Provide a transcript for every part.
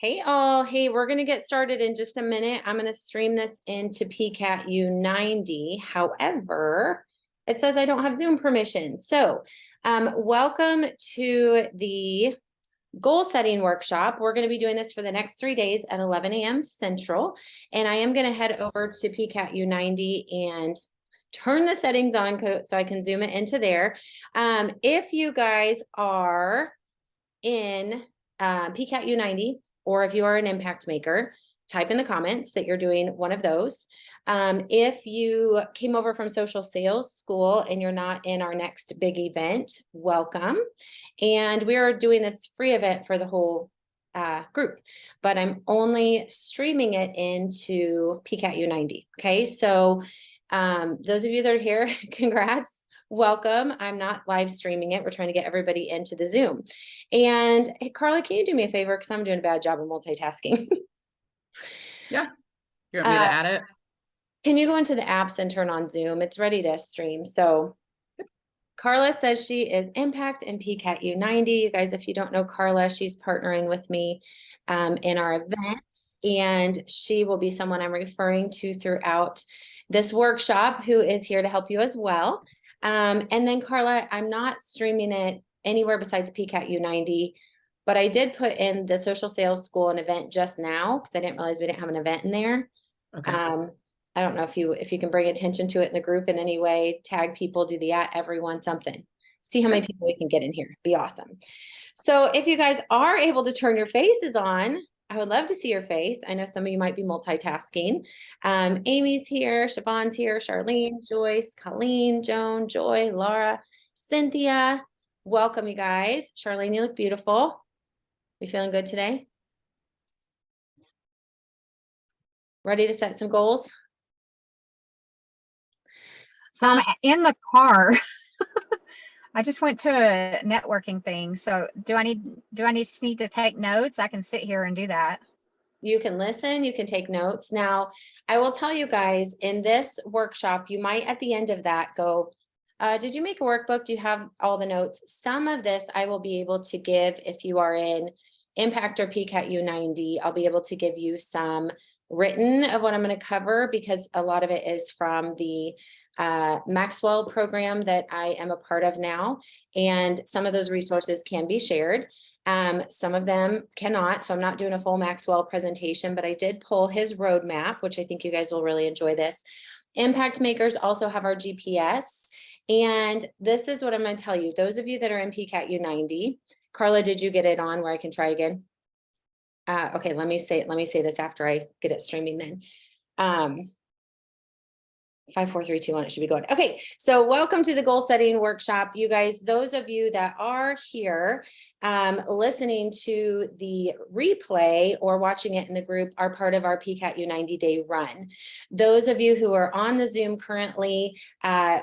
Hey all, hey, we're going to get started in just a minute. I'm going to stream this into PCAT U90. However, it says I don't have Zoom permission. So welcome to the goal setting workshop. We're going to be doing this for the next 3 days at 11 a.m. Central. And I am going to head over to PCAT U90 and turn the settings on so I can zoom it into there. If you guys are in PCAT U90, or if you are an impact maker, type in the comments that you're doing one of those. If you came over from social sales school and you're not in our next big event, welcome. And we are doing this free event for the whole group, but I'm only streaming it into PCAT U90. Okay, so those of you that are here, congrats. Welcome. I'm not live streaming it. We're trying to get everybody into the Zoom. And hey, Carla, can you do me a favor? Because I'm doing a bad job of multitasking. Yeah. You want me to add it? Can you go into the apps and turn on Zoom? It's ready to stream. So Carla says she is Impact and PCAT U90. You guys, if you don't know Carla, she's partnering with me in our events, and she will be someone I'm referring to throughout this workshop who is here to help you as well. And then Carla, I'm not streaming it anywhere besides PCAT U90, but I did put in the social sales school an event just now because I didn't realize we didn't have an event in there. Okay. I don't know if you can bring attention to it in the group in any way, tag people, do the @everyone something. See how many people we can get in here. Be awesome. So if you guys are able to turn your faces on, I would love to see your face. I know some of you might be multitasking. Amy's here, Siobhan's here, Charlene, Joyce, Colleen, Joan, Joy, Laura, Cynthia. Welcome, you guys. Charlene, you look beautiful. You feeling good today? Ready to set some goals? So I'm in the car. I just went to a networking thing. So do I just need to take notes? I can sit here and do that. You can listen, you can take notes. Now, I will tell you guys in this workshop, you might at the end of that go, did you make a workbook? Do you have all the notes? Some of this I will be able to give if you are in Impact or PCAT U90. I'll be able to give you some written of what I'm going to cover because a lot of it is from the Maxwell program that I am a part of now. And some of those resources can be shared. Some of them cannot, so I'm not doing a full Maxwell presentation, but I did pull his roadmap, which I think you guys will really enjoy this. Impact makers also have our GPS. And this is what I'm going to tell you. Those of you that are in PCAT U90, Carla, did you get it on where I can try again? Okay, let me say this after I get it streaming then. 5, 4, 3, 2, 1, it should be going. Okay, so welcome to the goal setting workshop. You guys, those of you that are here listening to the replay or watching it in the group are part of our PCAT U90 day run. Those of you who are on the Zoom currently,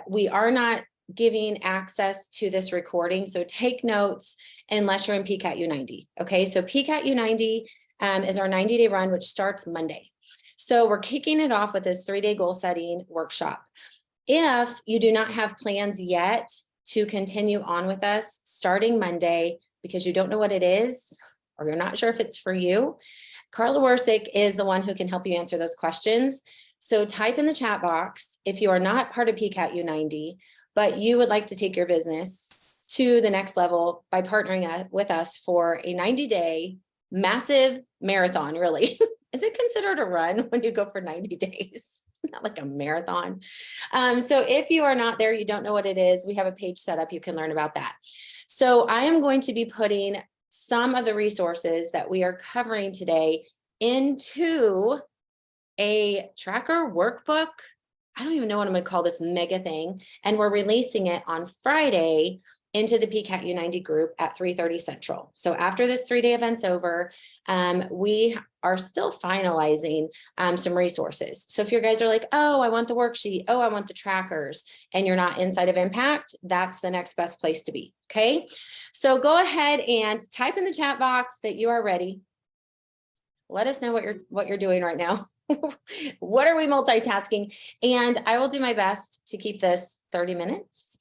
we are not giving access to this recording, so take notes unless you're in PCAT U90. Okay, so PCAT U90 is our 90-day run, which starts Monday. So we're kicking it off with this 3-day goal setting workshop. If you do not have plans yet to continue on with us starting Monday because you don't know what it is, or you're not sure if it's for you, Carla Warsick is the one who can help you answer those questions. So type in the chat box if you are not part of PCAT U90, but you would like to take your business to the next level by partnering with us for a 90-day massive marathon, really. Is it considered a run when you go for 90 days? Not like a marathon. So if you are not there, you don't know what it is, we have a page set up. You can learn about that. So I am going to be putting some of the resources that we are covering today into a tracker workbook. I don't even know what I'm going to call this mega thing. And we're releasing it on Friday into the PCAT U90 group at 3:30 Central. So after this 3-day event's over, we are still finalizing some resources. So if you guys are like, oh, I want the worksheet, oh, I want the trackers, and you're not inside of Impact, that's the next best place to be. Okay, so go ahead and type in the chat box that you are ready. Let us know what you're doing right now. What are we multitasking? And I will do my best to keep this 30 minutes.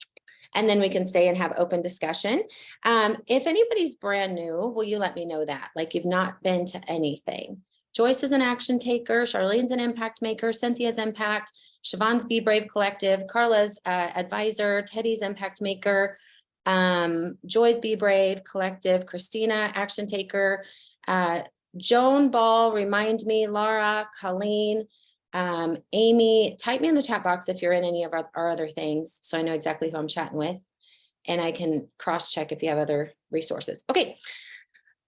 And then we can stay and have open discussion. If anybody's brand new, will you let me know that? Like you've not been to anything. Joyce is an action taker. Charlene's an impact maker. Cynthia's impact. Siobhan's Be Brave Collective. Carla's advisor. Teddy's impact maker. Joy's Be Brave Collective. Christina, action taker. Joan Ball, remind me. Laura, Colleen, Amy, type me in the chat box if you're in any of our other things, so I know exactly who I'm chatting with, and I can cross check if you have other resources. Okay.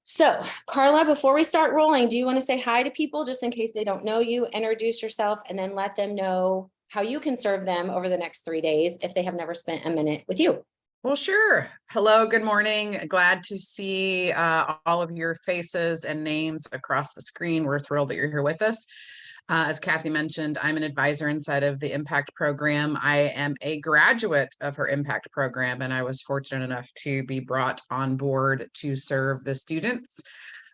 So Carla, before we start rolling, do you want to say hi to people just in case they don't know you, introduce yourself, and then let them know how you can serve them over the next 3 days if they have never spent a minute with you? Well, sure. Hello, good morning. Glad to see all of your faces and names across the screen. We're thrilled that you're here with us. As Kathy mentioned, I'm an advisor inside of the Impact Program. I am a graduate of her Impact Program, and I was fortunate enough to be brought on board to serve the students.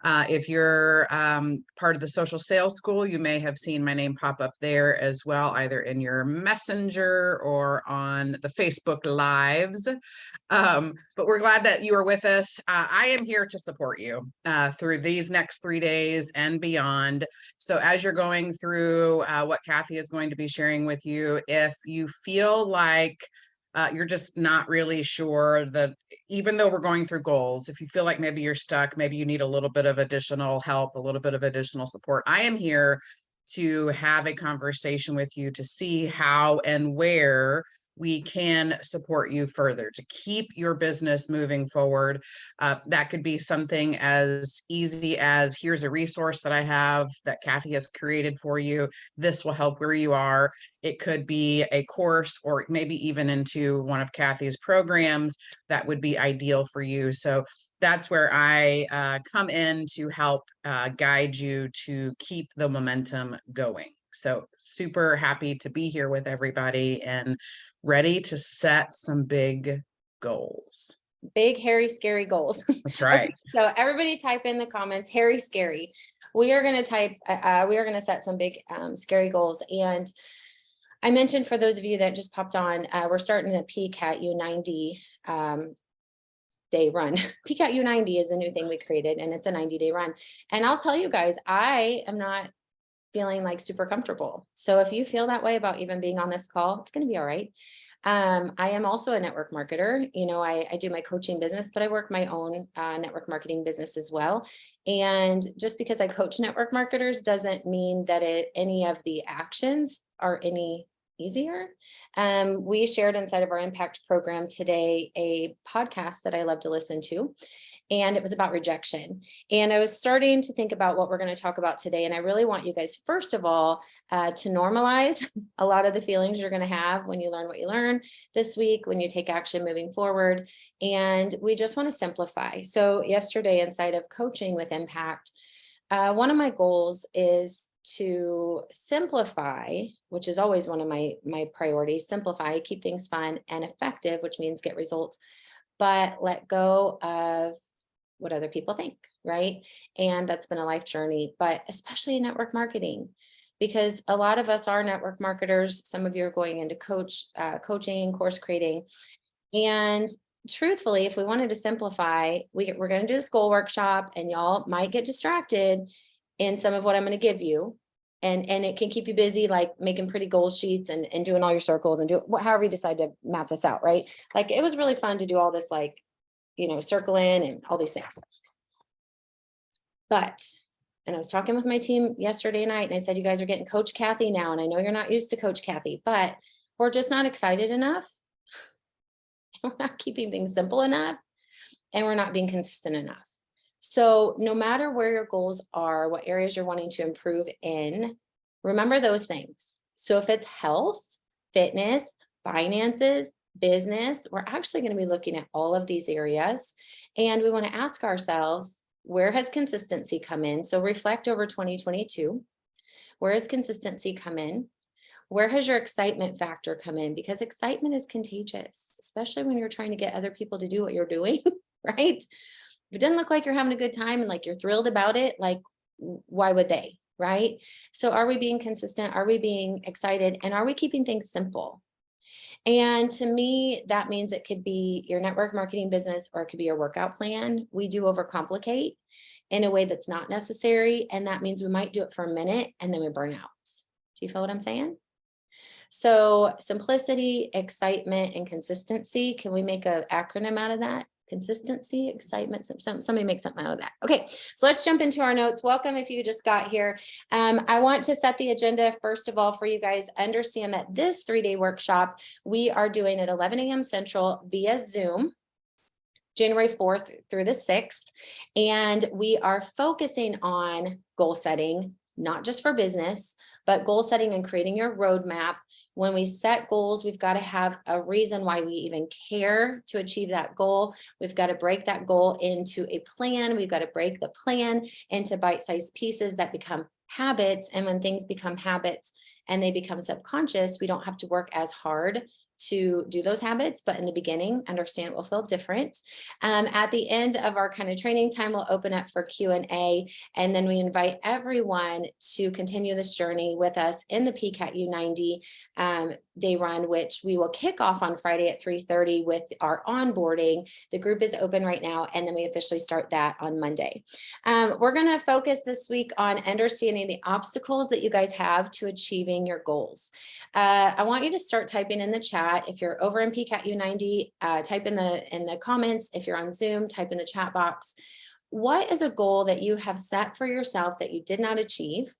If you're part of the Social Sales School, you may have seen my name pop up there as well, either in your messenger or on the Facebook Lives. But we're glad that you are with us. I am here to support you through these next 3 days and beyond. So as you're going through what Kathy is going to be sharing with you, if you feel like you're just not really sure that, even though we're going through goals, if you feel like maybe you're stuck, maybe you need a little bit of additional help, a little bit of additional support, I am here to have a conversation with you to see how and where we can support you further to keep your business moving forward. That could be something as easy as, here's a resource that I have that Kathy has created for you. This will help where you are. It could be a course, or maybe even into one of Kathy's programs that would be ideal for you. So that's where I come in to help guide you to keep the momentum going. So super happy to be here with everybody and ready to set some big goals. Big, hairy, scary goals. That's right. Okay, so everybody type in the comments, hairy, scary. We are going to type, we are going to set some big, scary goals. And I mentioned, for those of you that just popped on, we're starting a PCAT U90 day run. PCAT U90 is a new thing we created, and it's a 90-day run. And I'll tell you guys, I am not feeling like super comfortable. So if you feel that way about even being on this call, it's going to be all right. I am also a network marketer. You know, I do my coaching business, but I work my own network marketing business as well. And just because I coach network marketers doesn't mean that any of the actions are any easier. We shared inside of our Impact Program today a podcast that I love to listen to, and it was about rejection. And I was starting to think about what we're going to talk about today. And I really want you guys, first of all, to normalize a lot of the feelings you're going to have when you learn what you learn this week, when you take action moving forward. And we just want to simplify. So yesterday, inside of Coaching with Impact, one of my goals is to simplify, which is always one of my priorities. Simplify, keep things fun and effective, which means get results, but let go of what other people think, right? And that's been a life journey, but especially in network marketing, because a lot of us are network marketers. Some of you are going into coaching, course creating. And truthfully, if we wanted to simplify, we're going to do this goal workshop, and y'all might get distracted in some of what I'm going to give you. And it can keep you busy, like making pretty goal sheets and doing all your circles and however you decide to map this out, right? Like, it was really fun to do all this, like, you know, circle in and all these things. But, and I was talking with my team yesterday night, and I said, you guys are getting Coach Kathy now. And I know you're not used to Coach Kathy, but we're just not excited enough. We're not keeping things simple enough, and we're not being consistent enough. So no matter where your goals are, what areas you're wanting to improve in, remember those things. So if it's health, fitness, finances, business, we're actually going to be looking at all of these areas. And we want to ask ourselves, where has consistency come in? So reflect over 2022. Where has consistency come in? Where has your excitement factor come in? Because excitement is contagious, especially when you're trying to get other people to do what you're doing, right? If it doesn't look like you're having a good time and like you're thrilled about it, like, why would they, right? So are we being consistent? Are we being excited? And are we keeping things simple? And to me, that means it could be your network marketing business, or it could be your workout plan. We do overcomplicate in a way that's not necessary. And that means we might do it for a minute and then we burn out. Do you feel what I'm saying? So simplicity, excitement, and consistency. Can we make an acronym out of that? Consistency, excitement, somebody make something out of that. Okay, so let's jump into our notes. Welcome if you just got here. I want to set the agenda first of all for you guys. Understand that this 3-day workshop we are doing at 11 a.m. Central via Zoom, January 4th through the 6th. And we are focusing on goal setting, not just for business, but goal setting and creating your roadmap. When we set goals, we've got to have a reason why we even care to achieve that goal. We've got to break that goal into a plan. We've got to break the plan into bite-sized pieces that become habits. And when things become habits and they become subconscious, we don't have to work as hard to do those habits, but in the beginning, understand it will feel different. At the end of our kind of training time, we'll open up for Q&A, and then we invite everyone to continue this journey with us in the PCAT U90 day run, which we will kick off on Friday at 3:30 with our onboarding. The group is open right now, and then we officially start that on Monday. We're going to focus this week on understanding the obstacles that you guys have to achieving your goals. I want you to start typing in the chat. If you're over in PCAT U90, type in the comments. If you're on Zoom, type in the chat box. What is a goal that you have set for yourself that you did not achieve?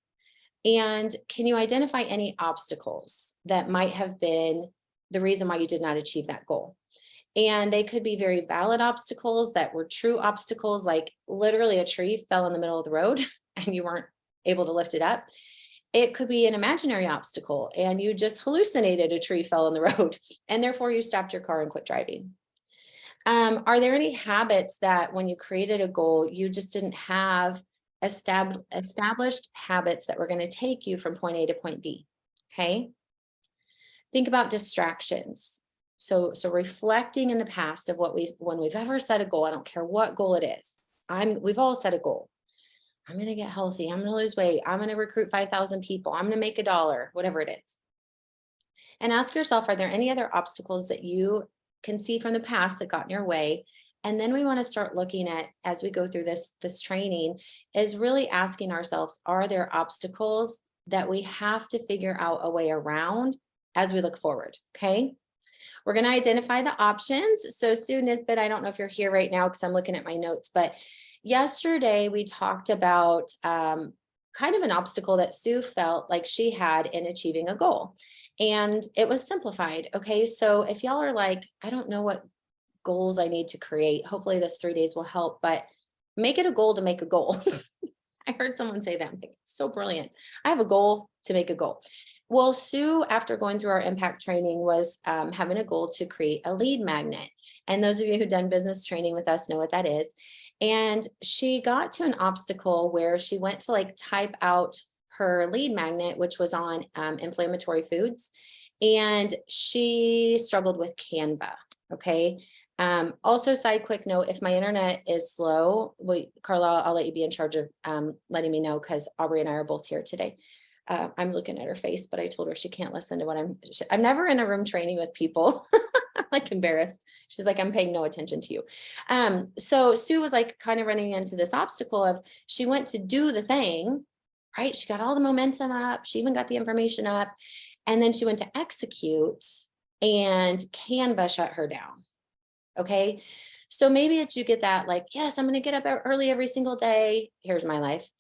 And can you identify any obstacles that might have been the reason why you did not achieve that goal? And they could be very valid obstacles that were true obstacles, like literally a tree fell in the middle of the road and you weren't able to lift it up. It could be an imaginary obstacle and you just hallucinated a tree fell in the road and therefore you stopped your car and quit driving. Are there any habits that when you created a goal, you just didn't have established habits that were going to take you from point A to point B? Okay. Think about distractions. So reflecting in the past of when we've ever set a goal, I don't care what goal it is. We've all set a goal. I'm going to get healthy. I'm going to lose weight. I'm going to recruit 5,000 people. I'm going to make $1, whatever it is. And ask yourself, are there any other obstacles that you can see from the past that got in your way? And then we want to start looking at, as we go through this training, is really asking ourselves, are there obstacles that we have to figure out a way around as we look forward? Okay. We're going to identify the options. So Sue Nisbet, I don't know if you're here right now because I'm looking at my notes, but yesterday we talked about kind of an obstacle that Sue felt like she had in achieving a goal. And it was simplified. Okay. So if y'all are like, I don't know what goals I need to create, hopefully this 3 days will help, but make it a goal to make a goal. I heard someone say that. It's so brilliant. I have a goal to make a goal. Well, Sue, after going through our impact training, was having a goal to create a lead magnet. And those of you who've done business training with us know what that is. And she got to an obstacle where she went to like type out her lead magnet, which was on inflammatory foods. And she struggled with Canva. Okay. Also, side quick note, if my internet is slow, Carla, I'll let you be in charge of letting me know because Aubrey and I are both here today. I'm looking at her face, but I told her she can't listen to what I'm never in a room training with people. I'm like embarrassed. She's like, I'm paying no attention to you. So Sue was like kind of running into this obstacle of she went to do the thing, right? She got all the momentum up. She even got the information up. And then she went to execute and Canva shut her down. Okay. So maybe that you get that like, yes, I'm going to get up early every single day. Here's my life.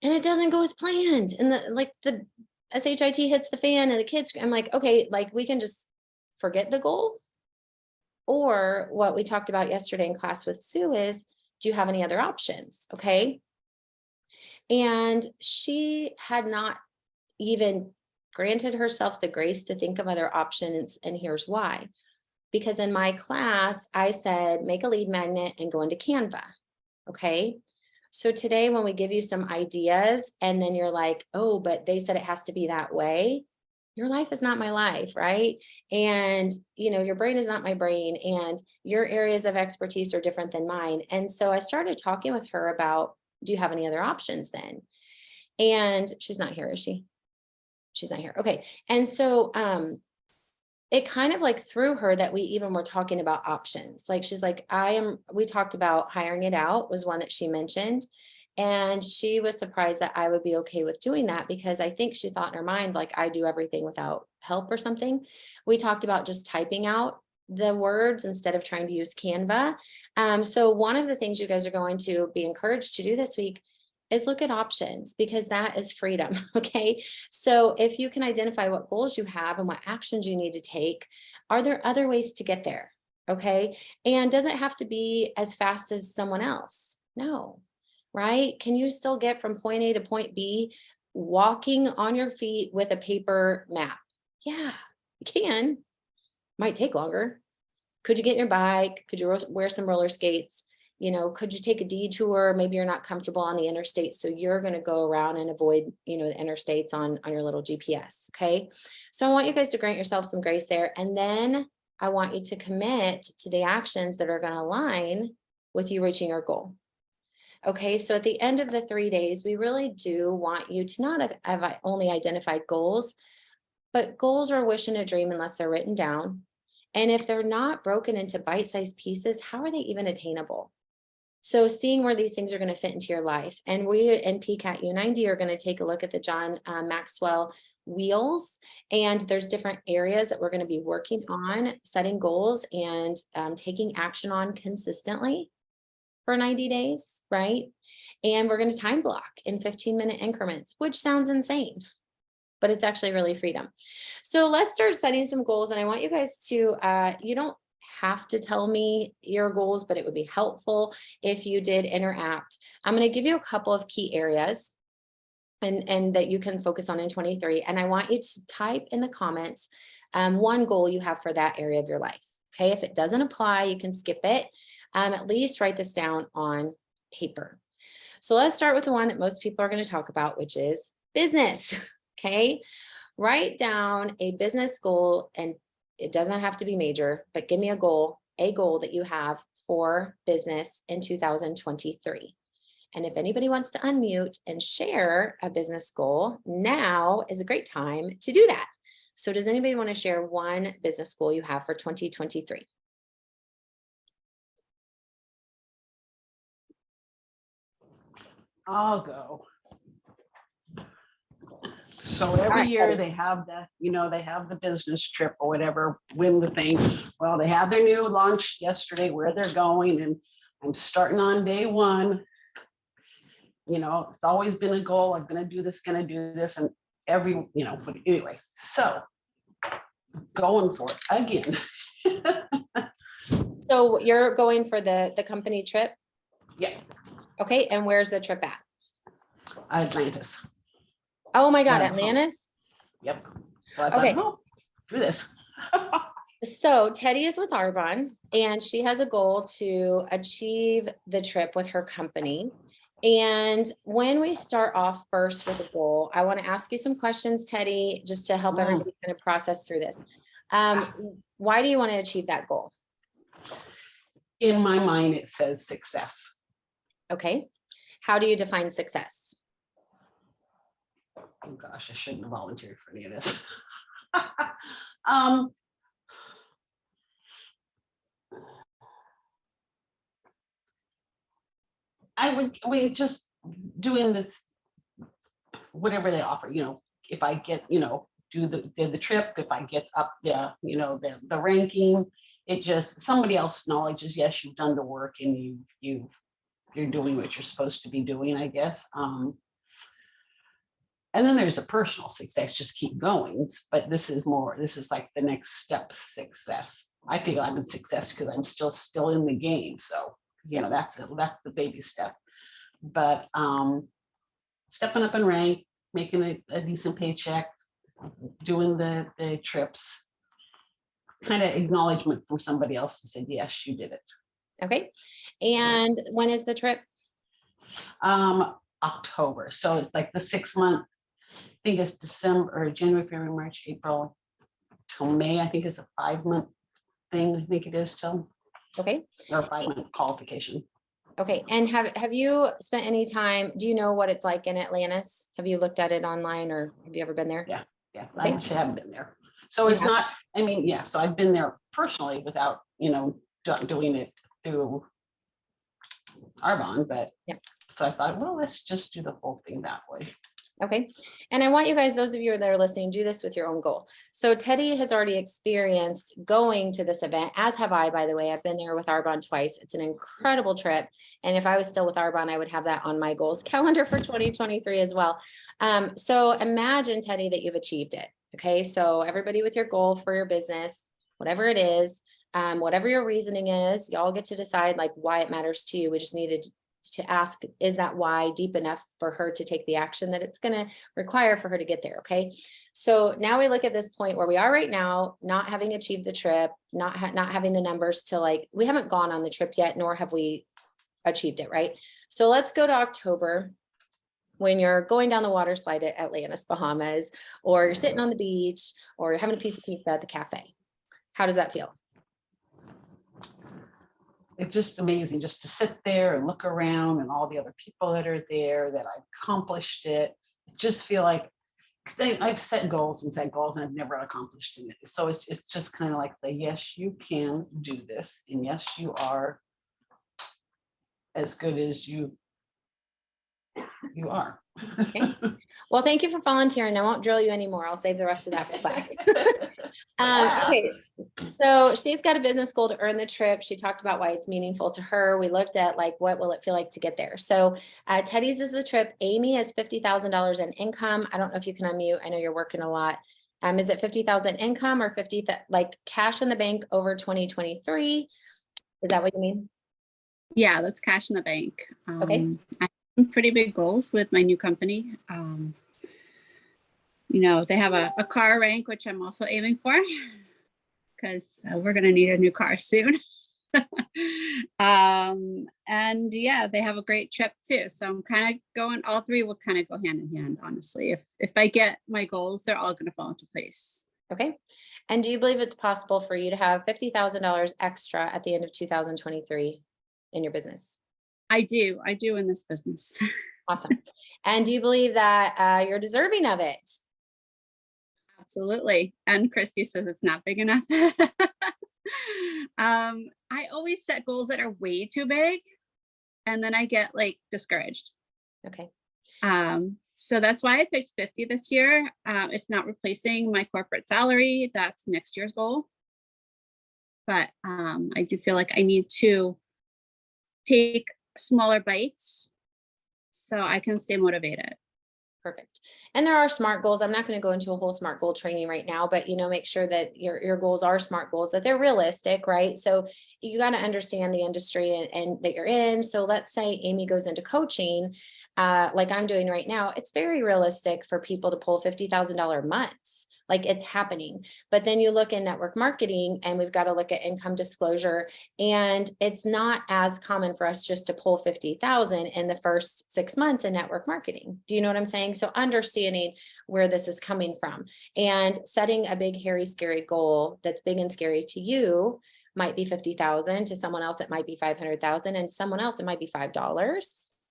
And it doesn't go as planned. And the SHIT hits the fan and the kids, I'm like, okay, like we can just forget the goal. Or what we talked about yesterday in class with Sue is, do you have any other options? Okay. And she had not even granted herself the grace to think of other options. And here's why. Because in my class, I said, make a lead magnet and go into Canva. Okay. So today, when we give you some ideas and then you're like, oh, but they said it has to be that way. Your life is not my life, right? And, your brain is not my brain and your areas of expertise are different than mine. And so I started talking with her about, do you have any other options then? And she's not here, is she? She's not here. Okay. And so, it kind of like threw her that we even were talking about options. Like, she's like, we talked about hiring it out was one that she mentioned. And she was surprised that I would be okay with doing that, because I think she thought in her mind, like, I do everything without help or something. We talked about just typing out the words instead of trying to use Canva. So one of the things you guys are going to be encouraged to do this week is look at options, because that is freedom. Okay. So if you can identify what goals you have and what actions you need to take, are there other ways to get there? Okay. And does it have to be as fast as someone else? No. Right? Can you still get from point A to point B walking on your feet with a paper map? Yeah, you can. Might take longer. Could you get your bike? Could you wear some roller skates? Could you take a detour? Maybe you're not comfortable on the interstate, so you're going to go around and avoid, the interstates on your little GPS. Okay. So I want you guys to grant yourself some grace there. And then I want you to commit to the actions that are going to align with you reaching your goal. Okay, so at the end of the 3 days, we really do want you to not have only identified goals, but goals are a wish and a dream unless they're written down. And if they're not broken into bite-sized pieces, how are they even attainable? So seeing where these things are going to fit into your life. And we in PCAT U90 are going to take a look at the John Maxwell wheels. And there's different areas that we're going to be working on, setting goals and taking action on consistently for 90 days, right? And we're going to time block in 15-minute increments, which sounds insane, but it's actually really freedom. So let's start setting some goals. And I want you guys to, you don't have to tell me your goals, but it would be helpful if you did interact. I'm going to give you a couple of key areas and that you can focus on in 23. And I want you to type in the comments one goal you have for that area of your life. Okay, if it doesn't apply, you can skip it. At least write this down on paper. So let's start with the one that most people are going to talk about, which is business. Okay, write down a business goal, and it doesn't have to be major, but give me a goal that you have for business in 2023. And if anybody wants to unmute and share a business goal, now is a great time to do that. So does anybody want to share one business goal you have for 2023? I'll go. So every right, year Betty. they have they have the business trip or whatever, win the thing. Well, they had their new launch yesterday, where they're going, and I'm starting on day one. It's always been a goal. I'm gonna do this, and but anyway, so going for it again. So you're going for the company trip? Yeah, Okay, and where's the trip at? Atlantis. Oh my God, Yeah. Atlantis? Yep. So I thought, Okay. oh, do this. So Teddy is with Arbonne, and she has a goal to achieve the trip with her company. And when we start off first with a goal, I want to ask you some questions, Teddy, just to help everybody kind of process through this. Why do you want to achieve that goal? In my mind, it says success. Okay. How do you define success? Oh gosh, I shouldn't have volunteered for any of this. we just doing this, whatever they offer, if I get, do the trip, if I get up the ranking, it just, somebody else acknowledges, yes, you've done the work and you're doing what you're supposed to be doing, I guess. And then there's a personal success, just keep going. But this is like the next step success. I feel I'm a success because I'm still in the game. So, that's the baby step. But stepping up in rank, making a decent paycheck, doing the trips, kind of acknowledgement from somebody else to say, yes, you did it. Okay. And when is the trip? October. So it's like the 6 month. I think it's December or January, February, March, April till May. I think it's a 5 month thing. I think it is till. Okay. Or 5 month qualification. Okay. And have you spent any time? Do you know what it's like in Atlantis? Have you looked at it online, or have you ever been there? Yeah. Okay. I actually haven't been there. So it's Yeah. not, I mean, yeah, so I've been there personally without, doing it through Arbonne, but Yeah. so I thought, well, let's just do the whole thing that way. Okay. And I want you guys, those of you that are listening, do this with your own goal. So Teddy has already experienced going to this event, as have I, by the way. I've been there with Arbonne twice. It's an incredible trip. And if I was still with Arbonne, I would have that on my goals calendar for 2023 as well. So imagine, Teddy, that you've achieved it. Okay. So everybody with your goal for your business, whatever it is, whatever your reasoning is, y'all get to decide like why it matters to you. We just needed to ask, is that why deep enough for her to take the action that it's going to require for her to get there? Okay. So now we look at this point where we are right now, not having achieved the trip, not having the numbers to like, we haven't gone on the trip yet, nor have we achieved it. Right. So let's go to October when you're going down the water slide at Atlantis, Bahamas, or you're sitting on the beach, or you're having a piece of pizza at the cafe. How does that feel? It's just amazing just to sit there and look around and all the other people that are there, that I've accomplished it. Just feel like, 'cause I've set goals and I've never accomplished it. So it's just kind of like yes, you can do this. And yes, you are as good as you are. Okay. Well, thank you for volunteering. I won't drill you anymore. I'll save the rest of that for class. Okay, so she's got a business goal to earn the trip. She talked about why it's meaningful to her. We looked at like, what will it feel like to get there? So Teddy's is the trip. Amy is $50,000 in income. I don't know if you can unmute. I know you're working a lot. Is it 50,000 income or 50 like cash in the bank over 2023? Is that what you mean? Yeah, that's cash in the bank. Okay. I have pretty big goals with my new company. They have a car rank, which I'm also aiming for because we're going to need a new car soon. And yeah, they have a great trip too. So I'm kind of going, all three will kind of go hand in hand, honestly. If I get my goals, they're all going to fall into place. Okay. And do you believe it's possible for you to have $50,000 extra at the end of 2023 in your business? I do in this business. Awesome. And do you believe that you're deserving of it? Absolutely. And Christy says it's not big enough. I always set goals that are way too big, and then I get like discouraged. Okay. So that's why I picked 50 this year. It's not replacing my corporate salary. That's next year's goal. But I do feel like I need to take smaller bites so I can stay motivated. Perfect. And there are SMART goals. I'm not going to go into a whole SMART goal training right now, but make sure that your goals are SMART goals, that they're realistic, right? So you got to understand the industry and that you're in. So let's say Amy goes into coaching, like I'm doing right now. It's very realistic for people to pull $50,000 months. Like it's happening. But then you look in network marketing and we've got to look at income disclosure. And it's not as common for us just to pull 50,000 in the first 6 months in network marketing. Do you know what I'm saying? So understanding where this is coming from and setting a big, hairy, scary goal that's big and scary to you might be 50,000, to someone else, it might be 500,000, and someone else, it might be $5,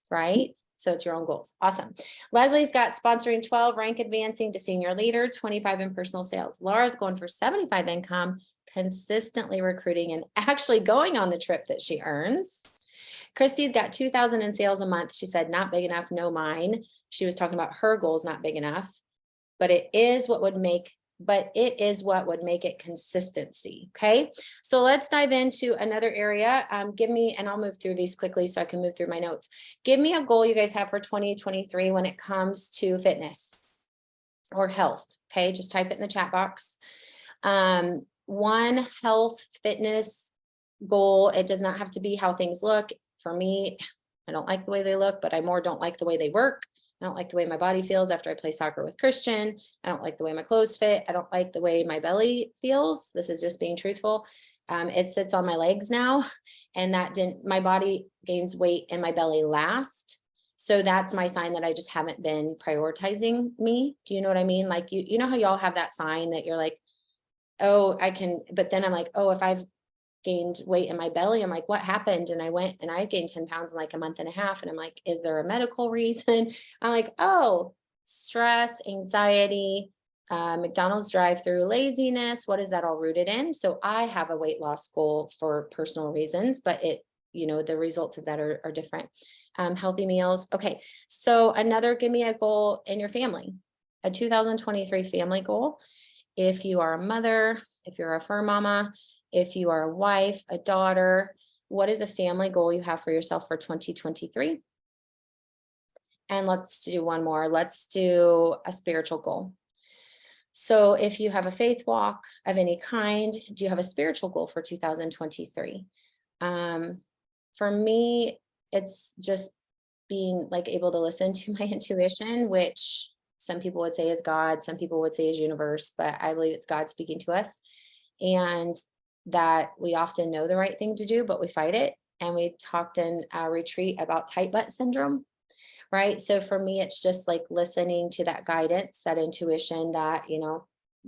right? So it's your own goals. Awesome. Leslie's got sponsoring 12, rank advancing to senior leader, 25 in personal sales. Laura's going for 75 income, consistently recruiting and actually going on the trip that she earns. Christy's got 2,000 in sales a month. She said, not big enough, no mine. She was talking about her goals, not big enough, but it is what would make it consistency. Okay. So let's dive into another area. Give me, and I'll move through these quickly so I can move through my notes. Give me a goal you guys have for 2023 when it comes to fitness or health. Okay. Just type it in the chat box. One health fitness goal. It does not have to be how things look. For me, I don't like the way they look, but I more don't like the way they work. I don't like the way my body feels after I play soccer with Christian. I don't like the way my clothes fit. I don't like the way my belly feels. This is just being truthful. It sits on my legs now, and my body gains weight and my belly last. So that's my sign that I just haven't been prioritizing me. Do you know what I mean? Like, you know how y'all have that sign that you're like, oh, I can, but then I'm like, oh, if I've gained weight in my belly, I'm like, what happened? And I went and I gained 10 pounds in like a month and a half. And I'm like, is there a medical reason? I'm like, oh, stress, anxiety, McDonald's drive-through laziness, what is that all rooted in? So I have a weight loss goal for personal reasons, but the results of that are different. Healthy meals. Okay. So give me a goal in your family, a 2023 family goal. If you are a mother, if you're a fur mama, if you are a wife, a daughter, what is a family goal you have for yourself for 2023? And let's do one more. Let's do a spiritual goal. So if you have a faith walk of any kind, do you have a spiritual goal for 2023? For me, it's just being like able to listen to my intuition, which some people would say is God, some people would say is universe, but I believe it's God speaking to us, and that we often know the right thing to do, but we fight it. And we talked in our retreat about tight butt syndrome, right? So for me, it's just like listening to that guidance, that intuition, that,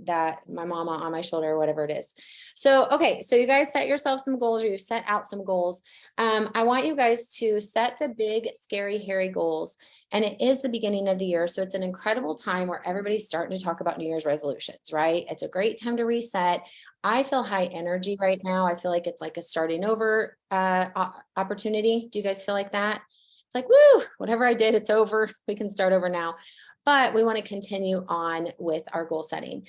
that my mama on my shoulder, or whatever it is. So, okay. So you guys set yourself some goals, or you set out some goals. I want you guys to set the big, scary, hairy goals. And it is the beginning of the year. So it's an incredible time where everybody's starting to talk about New Year's resolutions, right? It's a great time to reset. I feel high energy right now. I feel like it's like a starting over opportunity. Do you guys feel like that? It's like, woo, whatever I did, it's over. We can start over now. But we want to continue on with our goal setting.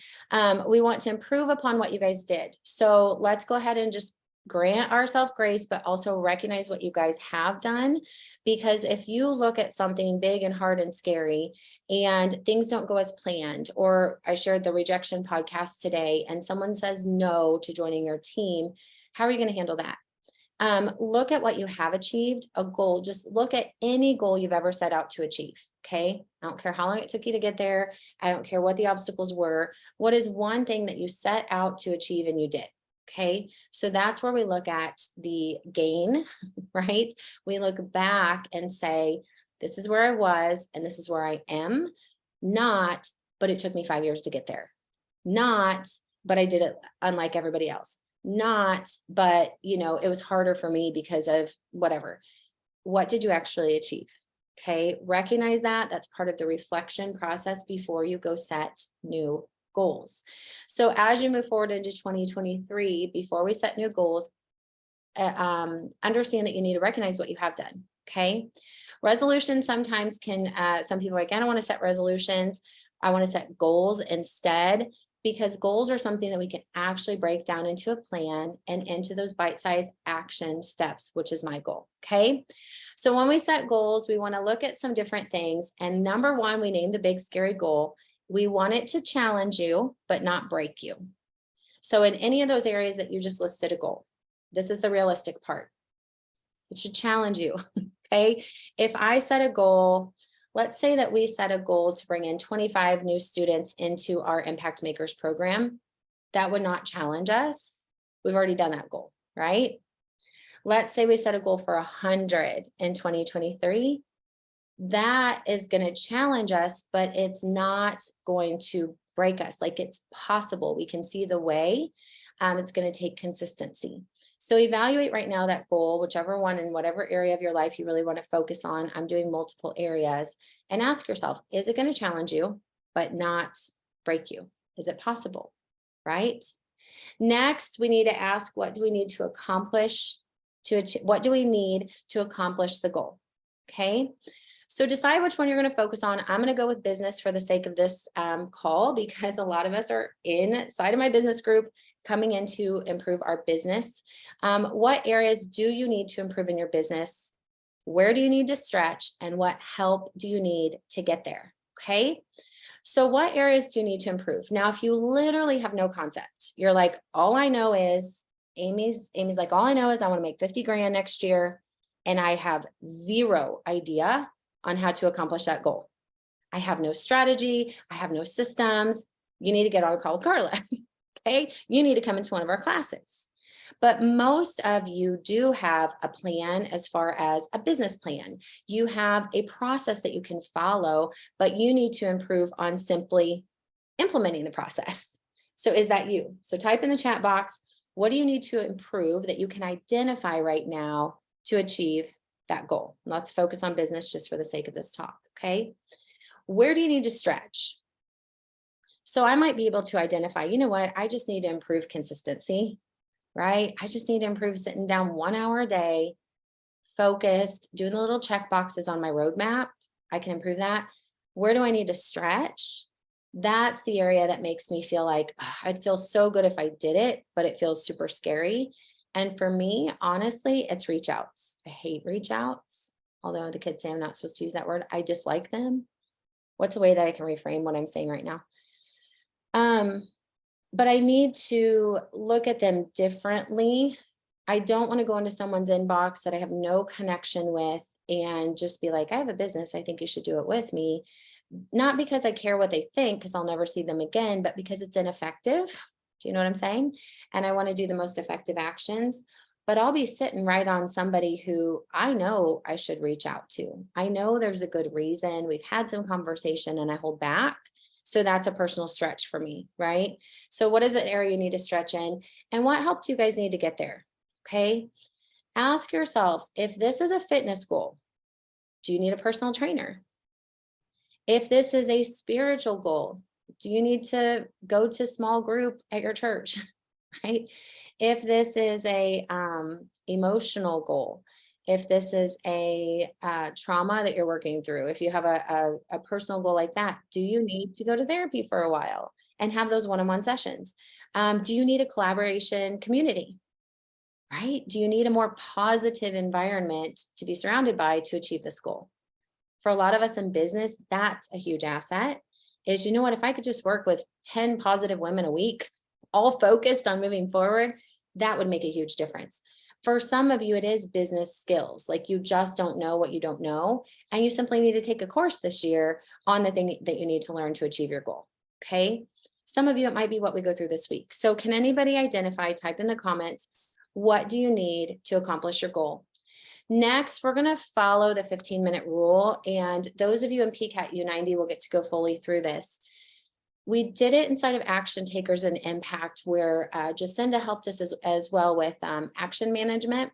We want to improve upon what you guys did. So let's go ahead and just grant ourselves grace, but also recognize what you guys have done. Because if you look at something big and hard and scary and things don't go as planned, or I shared the rejection podcast today and someone says no to joining your team, how are you going to handle that? Look at what you have achieved, a goal. Just look at any goal you've ever set out to achieve. Okay. I don't care how long it took you to get there. I don't care what the obstacles were. What is one thing that you set out to achieve and you did? Okay. So that's where we look at the gain, right? We look back and say, this is where I was and this is where I am. Not, but it took me 5 years to get there. Not, but I did it unlike everybody else. Not, but it was harder for me because of whatever. What did you actually achieve? Okay. Recognize that. That's part of the reflection process before you go set new goals. So as you move forward into 2023, before we set new goals, understand that you need to recognize what you have done. Okay. Resolutions sometimes can, some people are like, I don't want to set resolutions. I want to set goals instead. Because goals are something that we can actually break down into a plan and into those bite-sized action steps, which is my goal. Okay. So when we set goals, we want to look at some different things. And number one, we name the big scary goal. We want it to challenge you, but not break you. So in any of those areas that you just listed a goal, this is the realistic part. It should challenge you. Okay. If I set a goal, let's say that we set a goal to bring in 25 new students into our Impact Makers program. That would not challenge us. We've already done that goal, right? Let's say we set a goal for 100 in 2023. That is going to challenge us, but it's not going to break us. Like, it's possible. We can see the way. It's going to take consistency. So evaluate right now that goal, whichever one in whatever area of your life you really want to focus on. I'm doing multiple areas, and ask yourself, is it going to challenge you, but not break you? Is it possible? Right? Next, we need to ask, what do we need to accomplish what do we need to accomplish the goal? Okay. So decide which one you're going to focus on. I'm going to go with business for the sake of this call, because a lot of us are inside of my business group coming in to improve our business. What areas do you need to improve in your business? Where do you need to stretch? And what help do you need to get there? Okay. So what areas do you need to improve? Now, if you literally have no concept, you're like, all I know is Amy's like, all I know is I want to make 50 grand next year. And I have zero idea on how to accomplish that goal. I have no strategy. I have no systems. You need to get on a call with Carla. Okay. You need to come into one of our classes. But most of you do have a plan as far as a business plan. You have a process that you can follow, but you need to improve on simply implementing the process. So is that you? So type in the chat box, what do you need to improve that you can identify right now to achieve that goal? Let's focus on business just for the sake of this talk. Okay. Where do you need to stretch? So I might be able to identify, you know what, I just need to improve consistency, right? I just need to improve sitting down 1 hour a day, focused, doing the little check boxes on my roadmap. I can improve that. Where do I need to stretch? That's the area that makes me feel like I'd feel so good if I did it, but it feels super scary. And for me, honestly, it's reach outs. I hate reach outs. Although the kids say I'm not supposed to use that word, I dislike them. What's a way that I can reframe what I'm saying right now? But I need to look at them differently. I don't want to go into someone's inbox that I have no connection with and just be like, I have a business, I think you should do it with me. Not because I care what they think, because I'll never see them again, but because it's ineffective. Do you know what I'm saying? And I want to do the most effective actions, but I'll be sitting right on somebody who I know I should reach out to. I know there's a good reason. We've had some conversation and I hold back. So that's a personal stretch for me, right? So what is an area you need to stretch in? And what help do you guys need to get there? Okay. Ask yourselves, if this is a fitness goal, do you need a personal trainer? If this is a spiritual goal, do you need to go to small group at your church, right? If this is a emotional goal, if this is a trauma that you're working through, if you have a personal goal like that, do you need to go to therapy for a while and have those one-on-one sessions? Do you need a collaboration community, right? Do you need a more positive environment to be surrounded by to achieve this goal? For a lot of us in business, that's a huge asset. Is, you know what, if I could just work with 10 positive women a week, all focused on moving forward, that would make a huge difference. For some of you, it is business skills. Like you just don't know what you don't know. And you simply need to take a course this year on the thing that you need to learn to achieve your goal. Okay. Some of you, it might be what we go through this week. So can anybody identify, type in the comments, what do you need to accomplish your goal? Next, we're going to follow the 15-minute rule. And those of you in PCAT U90 will get to go fully through this. We did it inside of Action Takers and Impact, where Jacinda helped us as well with action management.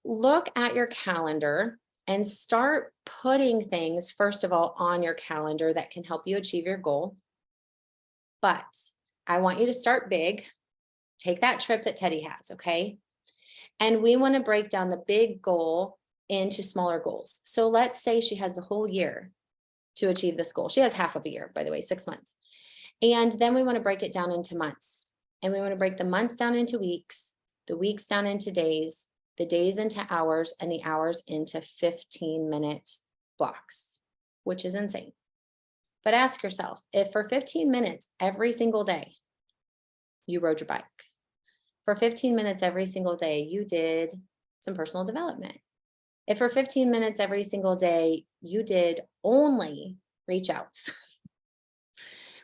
Look at your calendar and start putting things, first of all, on your calendar that can help you achieve your goal. But I want you to start big. Take that trip that Teddy has, okay? And we want to break down the big goal into smaller goals. So let's say she has the whole year to achieve this goal. She has half of a year, by the way, 6 months. And then we want to break it down into months. And we want to break the months down into weeks, the weeks down into days, the days into hours, and the hours into 15-minute blocks, which is insane. But ask yourself, if for 15 minutes every single day, you rode your bike, for 15 minutes every single day, you did some personal development. If for 15 minutes every single day, you did only reach outs.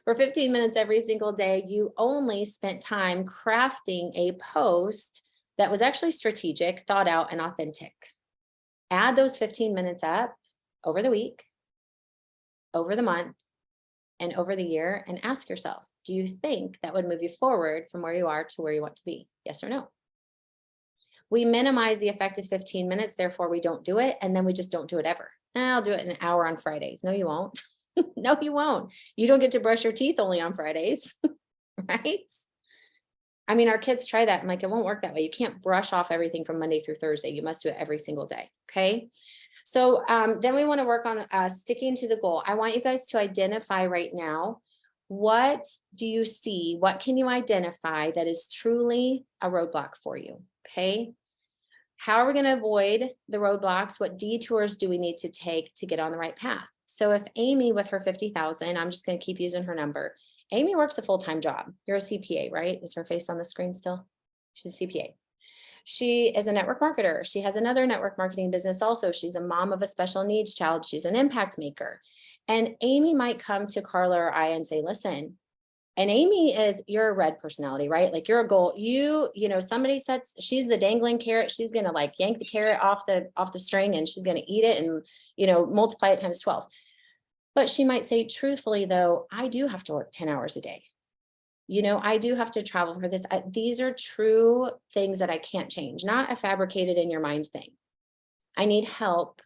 For 15 minutes every single day, you only spent time crafting a post that was actually strategic, thought out, and authentic. Add those 15 minutes up over the week, over the month, and over the year, and ask yourself, do you think that would move you forward from where you are to where you want to be? Yes or no? We minimize the effective 15 minutes, therefore we don't do it, and then we just don't do it ever. I'll do it in an hour on Fridays. No, you won't. No, you won't. You don't get to brush your teeth only on Fridays, right? I mean, our kids try that. I'm like, it won't work that way. You can't brush off everything from Monday through Thursday. You must do it every single day, okay? So then we want to work on sticking to the goal. I want you guys to identify right now, what do you see? What can you identify that is truly a roadblock for you, okay? How are we going to avoid the roadblocks? What detours do we need to take to get on the right path? So if Amy with her 50,000, I'm just going to keep using her number. Amy works a full-time job. You're a CPA, right? Is her face on the screen still? She's a CPA. She is a network marketer. She has another network marketing business also. She's a mom of a special needs child. She's an impact maker. And Amy might come to Carla or I and say, listen, and Amy is, you're a red personality, right? Like you're a goal. You know, somebody sets, she's the dangling carrot. She's going to like yank the carrot off the string and she's going to eat it and, you know, multiply it times 12. But she might say, truthfully, though, I do have to work 10 hours a day. You know, I do have to travel for this. These are true things that I can't change, not a fabricated in your mind thing. I need help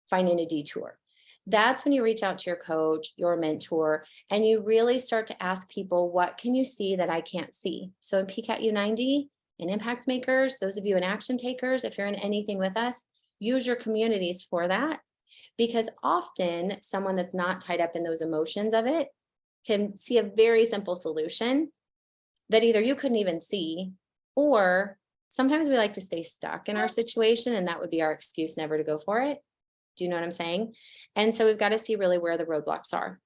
finding a detour. That's when you reach out to your coach, your mentor, and you really start to ask people, what can you see that I can't see? So in PCAT U90 and Impact Makers, those of you in Action Takers, if you're in anything with us, use your communities for that. Because often someone that's not tied up in those emotions of it can see a very simple solution that either you couldn't even see, or sometimes we like to stay stuck in our situation, and that would be our excuse never to go for it. Do you know what I'm saying? And so we've got to see really where the roadblocks are.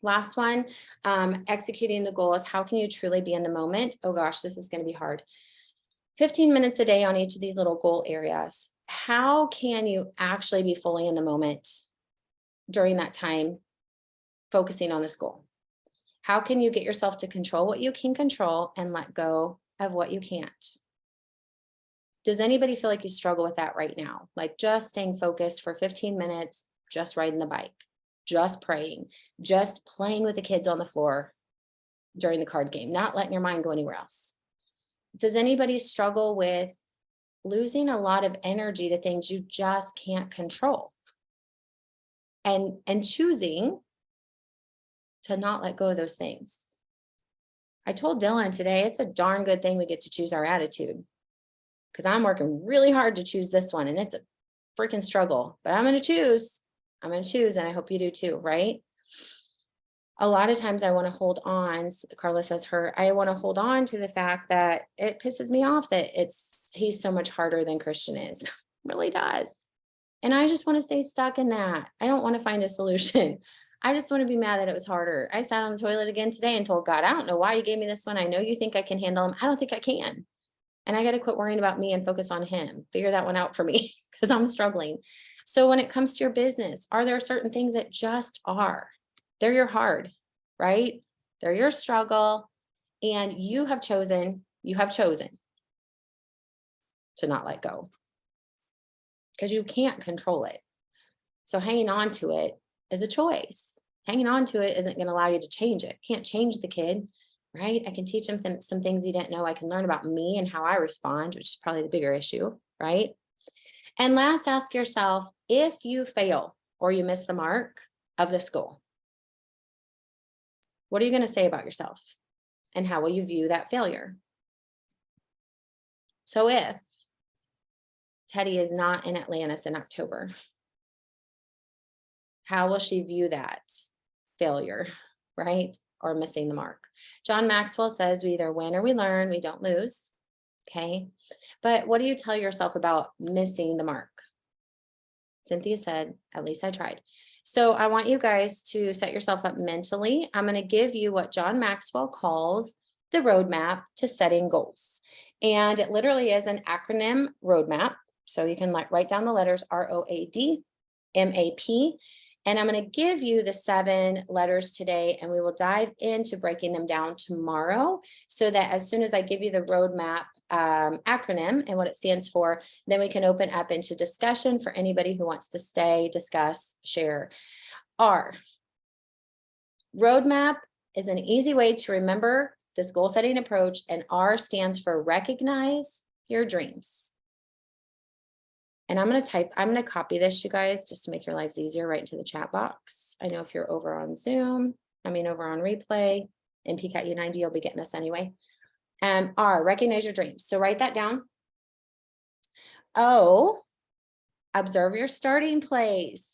Last one, executing the goal is how can you truly be in the moment? Oh gosh, this is going to be hard. 15 minutes a day on each of these little goal areas. How can you actually be fully in the moment during that time focusing on this goal? How can you get yourself to control what you can control and let go of what you can't? Does anybody feel like you struggle with that right now? Like just staying focused for 15 minutes, just riding the bike, just praying, just playing with the kids on the floor during the card game, not letting your mind go anywhere else. Does anybody struggle with losing a lot of energy to things you just can't control? And choosing to not let go of those things. I told Dylan today, it's a darn good thing we get to choose our attitude, because I'm working really hard to choose this one, and it's a freaking struggle, but I'm going to choose. I'm going to choose, and I hope you do too, right? A lot of times I want to hold on, Carla says I want to hold on to the fact that it pisses me off that he's so much harder than Christian is. It really does. And I just want to stay stuck in that. I don't want to find a solution. I just want to be mad that it was harder. I sat on the toilet again today and told God, I don't know why you gave me this one. I know you think I can handle him. I don't think I can. And I got to quit worrying about me and focus on him. Figure that one out for me, because I'm struggling. So when it comes to your business, are there certain things that just are? They're your hard, right? They're your struggle. And you have chosen to not let go, because you can't control it. So hanging on to it is a choice. Hanging on to it isn't going to allow you to change it. Can't change the kid, right? I can teach him some things he didn't know. I can learn about me and how I respond, which is probably the bigger issue, right? And last, ask yourself, if you fail or you miss the mark of this goal, what are you going to say about yourself? And how will you view that failure? So if Teddy is not in Atlantis in October, how will she view that failure, right? Or missing the mark? John Maxwell says we either win or we learn, we don't lose. Okay. But what do you tell yourself about missing the mark? Cynthia said, at least I tried. So I want you guys to set yourself up mentally. I'm going to give you what John Maxwell calls the roadmap to setting goals. And it literally is an acronym roadmap. So you can write down the letters ROADMAP. And I'm going to give you the 7 letters today, and we will dive into breaking them down tomorrow, so that as soon as I give you the roadmap acronym and what it stands for, then we can open up into discussion for anybody who wants to stay, discuss, share. R. Roadmap is an easy way to remember this goal setting approach, and R stands for recognize your dreams. And I'm going to copy this, you guys, just to make your lives easier, right into the chat box. I know if you're over on Zoom, over on replay, in PCAT U90, you'll be getting this anyway. R, recognize your dreams. So write that down. O, observe your starting place.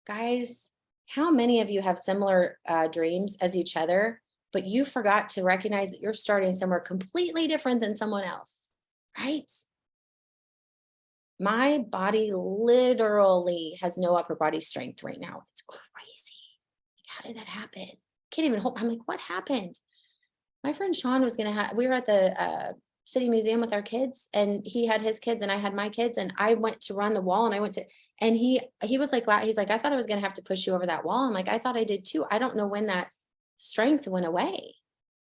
Guys, how many of you have similar dreams as each other, but you forgot to recognize that you're starting somewhere completely different than someone else, right? My body literally has no upper body strength right now. It's crazy. How did that happen? Can't even hold. I'm like, what happened? My friend Sean was we were at the city museum with our kids, and he had his kids and I had my kids, and I went to run the wall, and he was like, he's like, I thought I was going to have to push you over that wall. I'm like, I thought I did too. I don't know when that strength went away.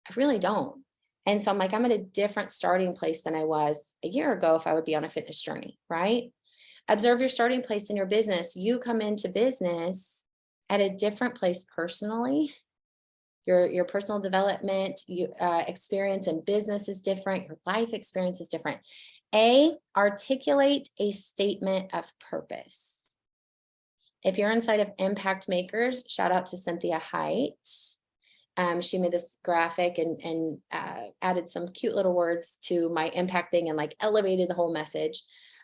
I really don't. And so I'm like, I'm at a different starting place than I was a year ago if I would be on a fitness journey, right? Observe your starting place in your business. You come into business at a different place personally. Your personal development experience in business is different. Your life experience is different. A, articulate a statement of purpose. If you're inside of Impact Makers, shout out to Cynthia Height. She made this graphic and added some cute little words to my impact thing and like elevated the whole message.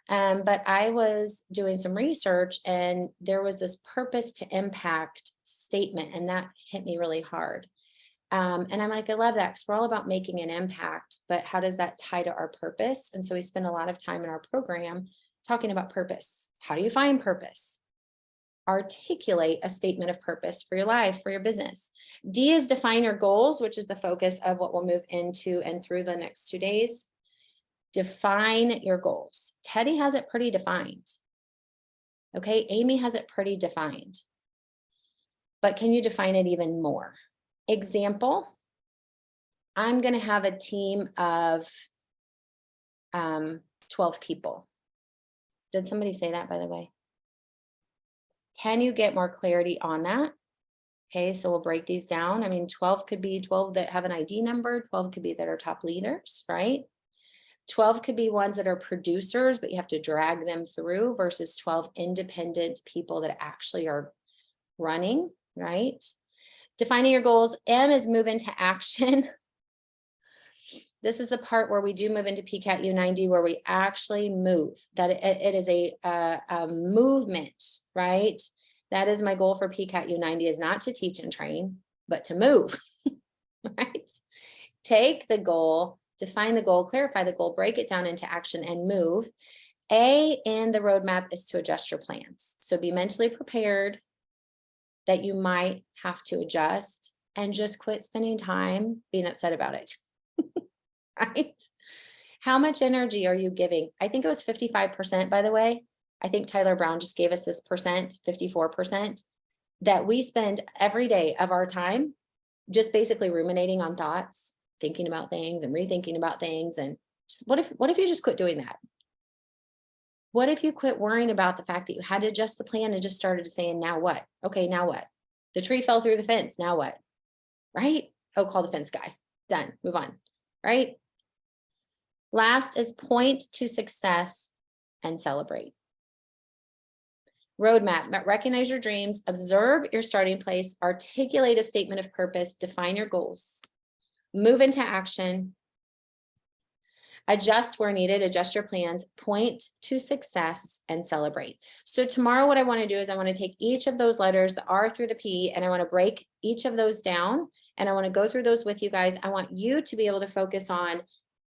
But I was doing some research and there was this purpose to impact statement, and that hit me really hard. And I'm like, I love that, because we're all about making an impact, but how does that tie to our purpose? And so we spend a lot of time in our program talking about purpose. How do you find purpose? Articulate a statement of purpose for your life, for your business. D is define your goals, which is the focus of what we'll move into and through the next 2 days. Define your goals. Teddy has it pretty defined. Okay, Amy has it pretty defined. But can you define it even more? Example, I'm going to have a team of 12 people. Did somebody say that, by the way? Can you get more clarity on that? Okay, so we'll break these down. I mean, 12 could be 12 that have an ID number, 12 could be that are top leaders, right? 12 could be ones that are producers, but you have to drag them through, versus 12 independent people that actually are running, right? Defining your goals. M is move into action. This is the part where we do move into PCAT U90, where we actually move, that it is a movement, right? That is my goal for PCAT U90, is not to teach and train, but to move, right? Take the goal, define the goal, clarify the goal, break it down into action and move. A in the roadmap is to adjust your plans. So be mentally prepared that you might have to adjust, and just quit spending time being upset about it. Right? How much energy are you giving? I think it was 55%, by the way. I think Tyler Brown just gave us this percent, 54%, that we spend every day of our time just basically ruminating on thoughts, thinking about things and rethinking about things. And just, what if you just quit doing that? What if you quit worrying about the fact that you had to adjust the plan and just started saying, now what? Okay, now what? The tree fell through the fence. Now what? Right? Oh, call the fence guy. Done. Move on. Right? Last is point to success and celebrate. Roadmap. Recognize your dreams. Observe your starting place. Articulate a statement of purpose. Define your goals. Move into action. Adjust where needed, adjust your plans, point to success, and celebrate. So tomorrow what I want to do is I want to take each of those letters, the R through the P, and I want to break each of those down, and I want to go through those with you guys. I want you to be able to focus on,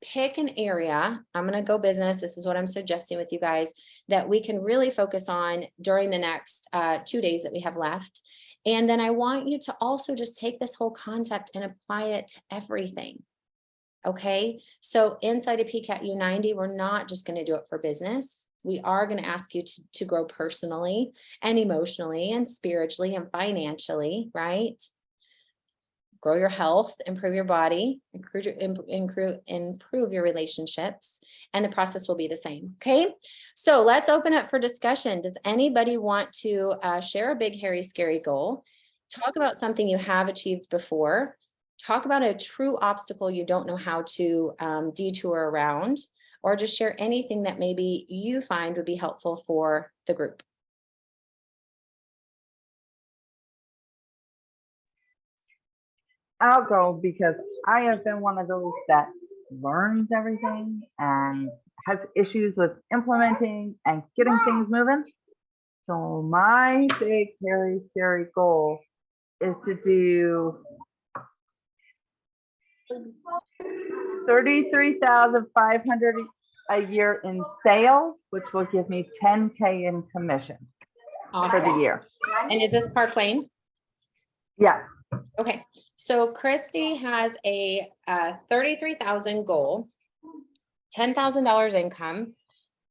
pick an area. I'm going to go business. This is what I'm suggesting with you guys, that we can really focus on during the next 2 days that we have left. And then I want you to also just take this whole concept and apply it to everything. Okay, so inside of PCAT U90, we're not just going to do it for business. We are going to ask you to grow personally and emotionally and spiritually and financially, right? Grow your health, improve your body, improve your relationships, and the process will be the same. Okay, so let's open up for discussion. Does anybody want to share a big, hairy, scary goal? Talk about something you have achieved before. Talk about a true obstacle you don't know how to detour around, or just share anything that maybe you find would be helpful for the group. I'll go, because I have been one of those that learns everything and has issues with implementing and getting things moving. So my big, hairy, scary goal is to do 33,500 a year in sales, which will give me 10K in commission for the year. And is this Park Lane? Yeah. Okay, so Christy has a 33,000 goal, $10,000 income,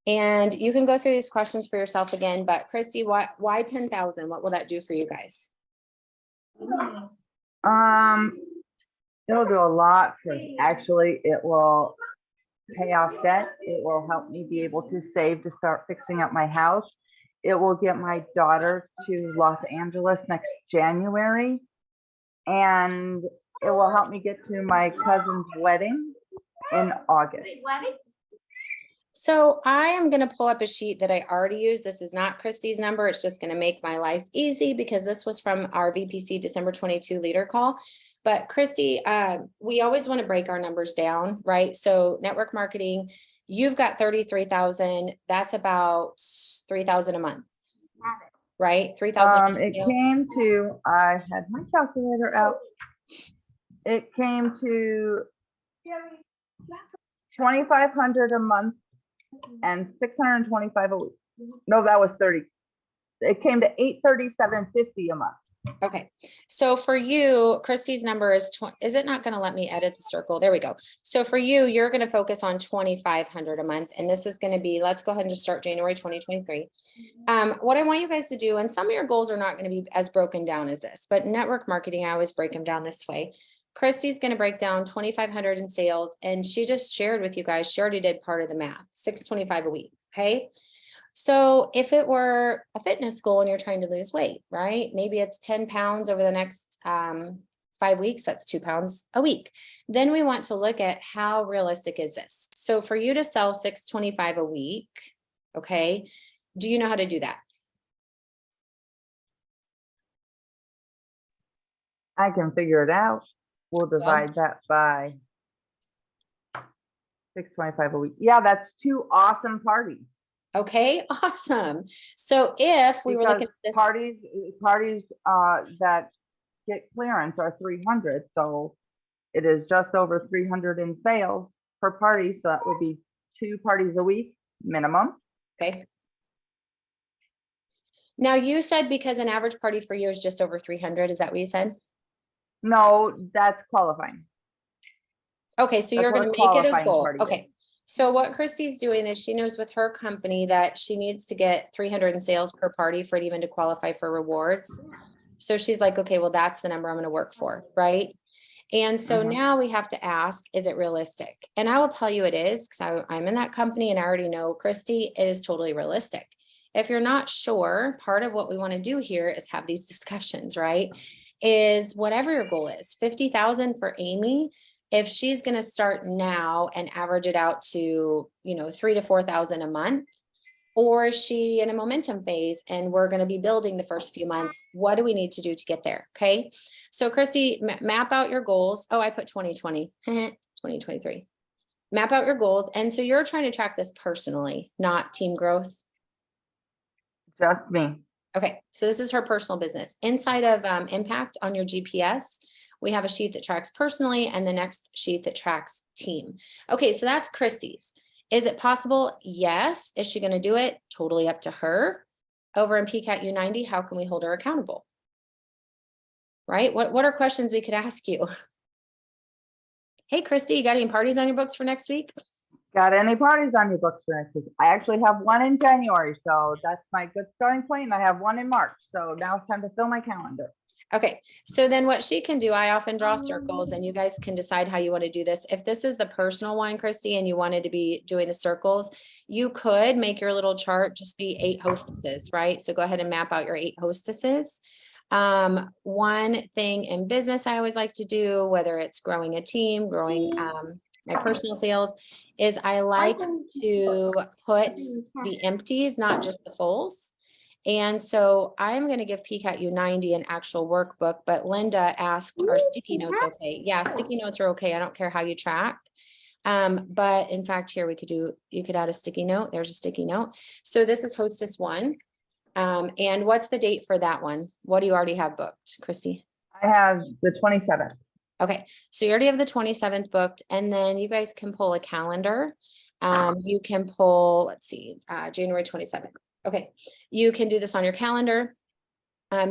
and you can go through these questions for yourself again. But Christy, why 10,000? What will that do for you guys? It'll do a lot for us. Actually, it will pay off debt. It will help me be able to save to start fixing up my house. It will get my daughter to Los Angeles next January. And it will help me get to my cousin's wedding in August. So I am going to pull up a sheet that I already used. This is not Christy's number. It's just going to make my life easy because this was from our VPC December 22 leader call. But Christy, we always want to break our numbers down, right? So network marketing, you've got 33,000. That's about 3,000 a month, right? 3,000. It came to, I had my calculator out. It came to 2,500 a month and 625 a week. No, that was 30. It came to 837.50 a month. Okay, so for you, Christy's number is is it not going to let me edit the circle? There we go. So for you, you're going to focus on 2,500 a month, and this is going to be, let's go ahead and just start January 2023. What I want you guys to do, and some of your goals are not going to be as broken down as this, but network marketing, I always break them down this way. Christy's going to break down 2,500 in sales, and she just shared with you guys, she already did part of the math, 625 a week. Okay. So if it were a fitness goal and you're trying to lose weight, right? Maybe it's 10 pounds over the next 5 weeks, that's 2 pounds a week. Then we want to look at how realistic is this? So for you to sell 625 a week, okay, do you know how to do that? I can figure it out. We'll divide that by 625 a week. Yeah, that's 2 awesome parties. Okay, awesome. So if we were looking at this, parties that get clearance are 300, so it is just over 300 in sales per party. So that would be 2 parties a week minimum. okay. Now you said because an average party for you is just over 300. Is that what you said? No, that's qualifying. Okay, so That's you're what going a to make it a qualifying goal. party Okay. is. So what Christy's doing is she knows with her company that she needs to get 300 in sales per party for it even to qualify for rewards. So she's like, okay, well, that's the number I'm going to work for, right? And so now we have to ask, is it realistic? And I will tell you it is, because I'm in that company and I already know Christy, it is totally realistic. If you're not sure, part of what we want to do here is have these discussions, right? Is whatever your goal is, 50,000 for Amy. If she's going to start now and average it out to, 3,000 to 4,000 a month, or is she in a momentum phase and we're going to be building the first few months? What do we need to do to get there? Okay. So Christy, map out your goals. Oh, I put 2020, 2023. Map out your goals. And so you're trying to track this personally, not team growth. Just me. Okay. So this is her personal business. Inside of Impact on your GPS, we have a sheet that tracks personally and the next sheet that tracks team. Okay, so that's Christy's. Is it possible? Yes. Is she going to do it? Totally up to her. Over in PCAT U90, how can we hold her accountable? Right? What are questions we could ask you? Hey, Christy, you got any parties on your books for next week? Got any parties on your books for next week? I actually have one in January, so that's my good starting point. And I have one in March, so now it's time to fill my calendar. Okay, so then what she can do, I often draw circles and you guys can decide how you want to do this. If this is the personal one, Christy, and you wanted to be doing the circles, you could make your little chart just be 8 hostesses, right? So go ahead and map out your 8 hostesses. One thing in business I always like to do, whether it's growing a team, growing my personal sales, is I like to put the empties, not just the fulls. And so I'm going to give PCAT U90 an actual workbook, but Linda asked, are sticky notes okay? Yeah, sticky notes are okay. I don't care how you track. But in fact, here you could add a sticky note. There's a sticky note. So this is hostess 1. And what's the date for that one? What do you already have booked, Christy? I have the 27th. Okay, so you already have the 27th booked, and then you guys can pull a calendar. You can pull, let's see, January 27th. Okay, you can do this on your calendar.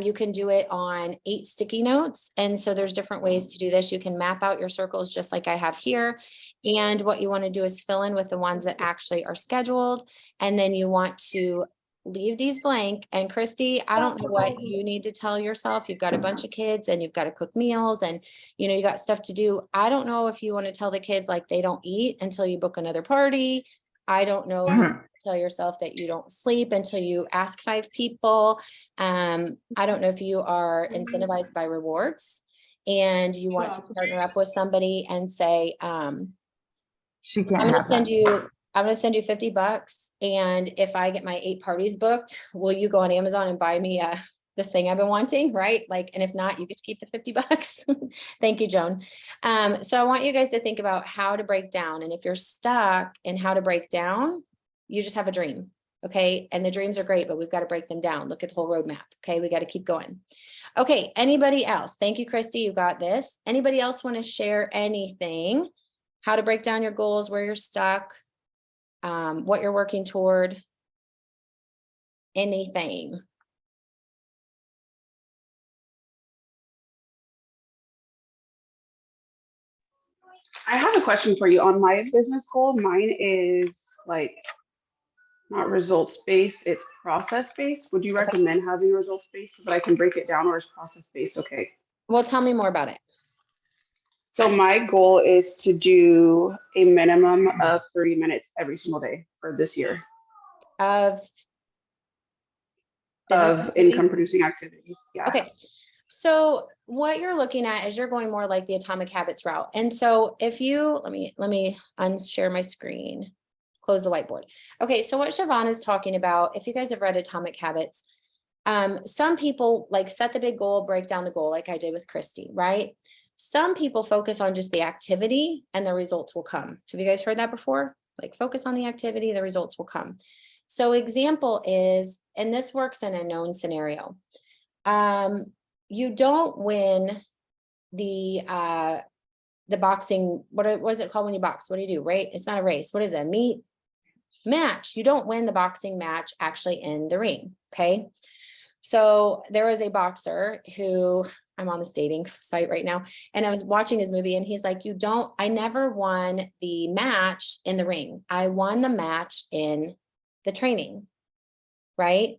You can do it on 8 sticky notes. And so there's different ways to do this. You can map out your circles just like I have here. And what you want to do is fill in with the ones that actually are scheduled. And then you want to leave these blank. And Christy, I don't know what you need to tell yourself. You've got a bunch of kids and you've got to cook meals and, you got stuff to do. I don't know if you want to tell the kids like they don't eat until you book another party. I don't know. You tell yourself that you don't sleep until you ask 5 people. I don't know if you are incentivized by rewards and you want to partner up with somebody and say, she can't I'm going to have send that. you I'm gonna send you $50. And if I get my 8 parties booked, will you go on Amazon and buy me this thing I've been wanting, right? Like, and if not, you get to keep the $50. Thank you, Joan. So I want you guys to think about how to break down. And if you're stuck in how to break down, you just have a dream. Okay. And the dreams are great, but we've got to break them down. Look at the whole roadmap. Okay. We got to keep going. Okay. Anybody else? Thank you, Christy. You got this. Anybody else want to share anything? How to break down your goals, where you're stuck, what you're working toward, anything. I have a question for you on my business goal. Mine is like not results based, it's process based. Would you recommend having results based so that I can break it down, or is process based okay? Well, tell me more about it. So my goal is to do a minimum of 30 minutes every single day for this year Of business of activity? income producing activities. Yeah. Okay. So what you're looking at is you're going more like the Atomic Habits route. And so if you, let me unshare my screen, close the whiteboard. Okay. So what Siobhan is talking about, if you guys have read Atomic Habits, some people like set the big goal, break down the goal like I did with Christy, right? Some people focus on just the activity and the results will come. Have you guys heard that before? Like focus on the activity, the results will come. So example is, and this works in a known scenario. You don't win the boxing, what is it called when you box? What do you do, right? It's not a race. What is it? A meet match. You don't win the boxing match actually in the ring. Okay. So there was a boxer who, I'm on this dating site right now, and I was watching his movie and he's like, I never won the match in the ring. I won the match in the training. Right.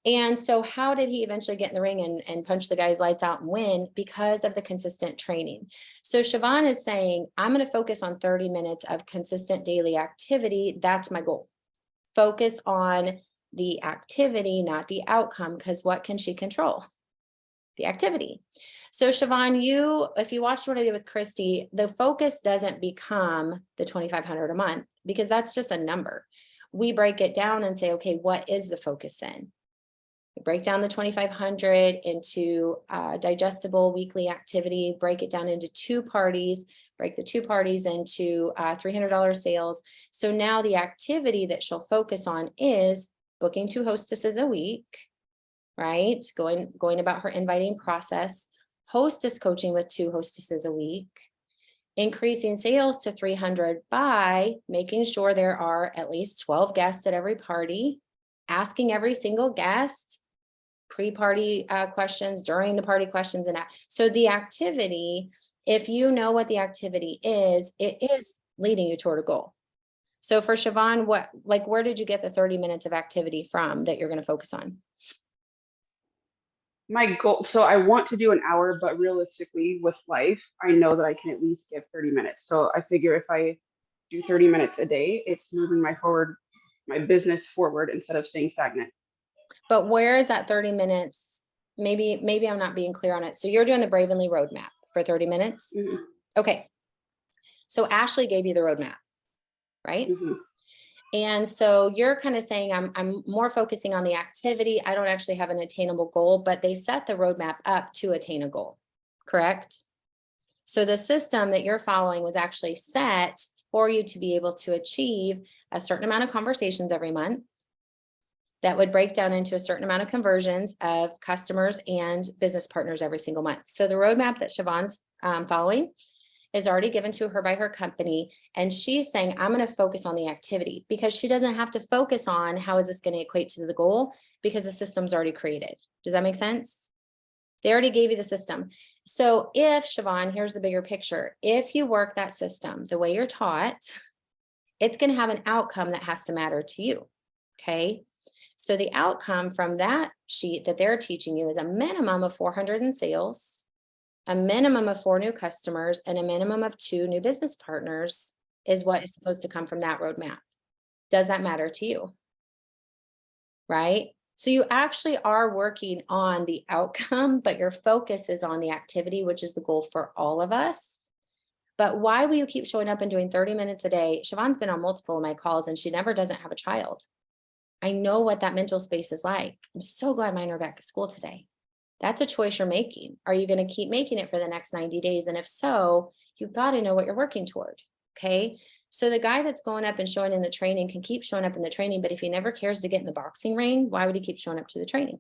And so how did he eventually get in the ring and punch the guy's lights out and win? Because of the consistent training. So Siobhan is saying, I'm going to focus on 30 minutes of consistent daily activity. That's my goal. Focus on the activity, not the outcome, because what can she control? The activity. So Siobhan, if you watched what I did with Christy, the focus doesn't become the $2,500 a month because that's just a number. We break it down and say, okay, what is the focus then? We break down the 2,500 into digestible weekly activity, break it down into 2 parties, break the 2 parties into $300 sales. So now the activity that she'll focus on is booking 2 hostesses a week, right? Going about her inviting process, hostess coaching with 2 hostesses a week, increasing sales to 300 by making sure there are at least 12 guests at every party, asking every single guest pre-party questions, during the party questions, and so the activity, if you know what the activity is, it is leading you toward a goal. So for Siobhan, where did you get the 30 minutes of activity from that you're going to focus on? My goal, so I want to do an hour, but realistically with life, I know that I can at least give 30 minutes. So I figure if I do 30 minutes a day, it's moving my business forward instead of staying stagnant. But where is that 30 minutes? Maybe I'm not being clear on it. So you're doing the Bravenly roadmap for 30 minutes. Mm-hmm. Okay. So Ashley gave you the roadmap, right? Mm-hmm. And so you're kind of saying, I'm more focusing on the activity. I don't actually have an attainable goal, but they set the roadmap up to attain a goal, correct? So the system that you're following was actually set for you to be able to achieve a certain amount of conversations every month. That would break down into a certain amount of conversions of customers and business partners every single month. So the roadmap that Siobhan's following is already given to her by her company. And she's saying, I'm going to focus on the activity because she doesn't have to focus on how is this going to equate to the goal because the system's already created. Does that make sense? They already gave you the system. So if Siobhan, here's the bigger picture. If you work that system the way you're taught, it's going to have an outcome that has to matter to you. Okay. So the outcome from that sheet that they're teaching you is a minimum of 400 in sales, a minimum of 4 new customers, and a minimum of 2 new business partners is what is supposed to come from that roadmap. Does that matter to you? Right? So you actually are working on the outcome, but your focus is on the activity, which is the goal for all of us. But why will you keep showing up and doing 30 minutes a day? Siobhan's been on multiple of my calls and she never doesn't have a child. I know what that mental space is like. I'm so glad mine are back at school today. That's a choice you're making. Are you going to keep making it for the next 90 days? And if so, you've got to know what you're working toward. Okay. So the guy that's going up and showing in the training can keep showing up in the training, but if he never cares to get in the boxing ring, why would he keep showing up to the training?